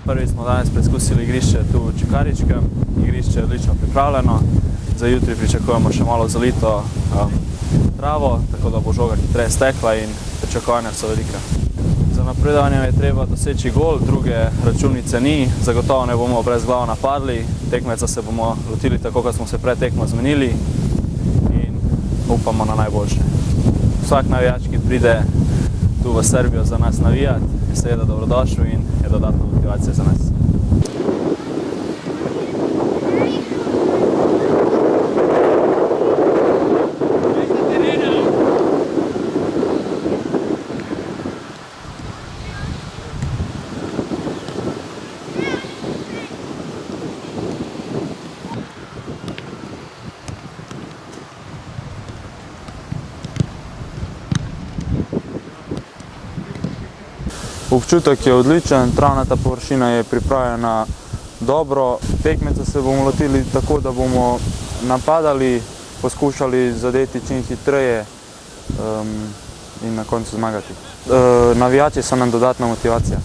Prvi smo danes preizkusili igrišče tu v Čukaričkem. Igrišče je odlično pripravljeno. Za jutri pričakujemo še malo zalito travo, tako da bo žoga hitreje stekla in pričakovanja so velike. Za napredovanje je treba doseči gol, druge računice ni. Zagotovo ne bomo brezglavo napadli. Tekmeca se bomo lotili tako, kot smo se pred tekmo zmenili in upamo na najboljše. Vsak navijač, ki pride tu v Srbijo za nas navijati, je seveda dobrodošel in je dodatna motivacija za nas. Občutek je odličen, travnata površina je pripravljena dobro. Tekmeca se bomo lotili tako, da bomo napadali, poskušali zadeti čim hitreje in na koncu zmagati. Navijači so nam dodatna motivacija.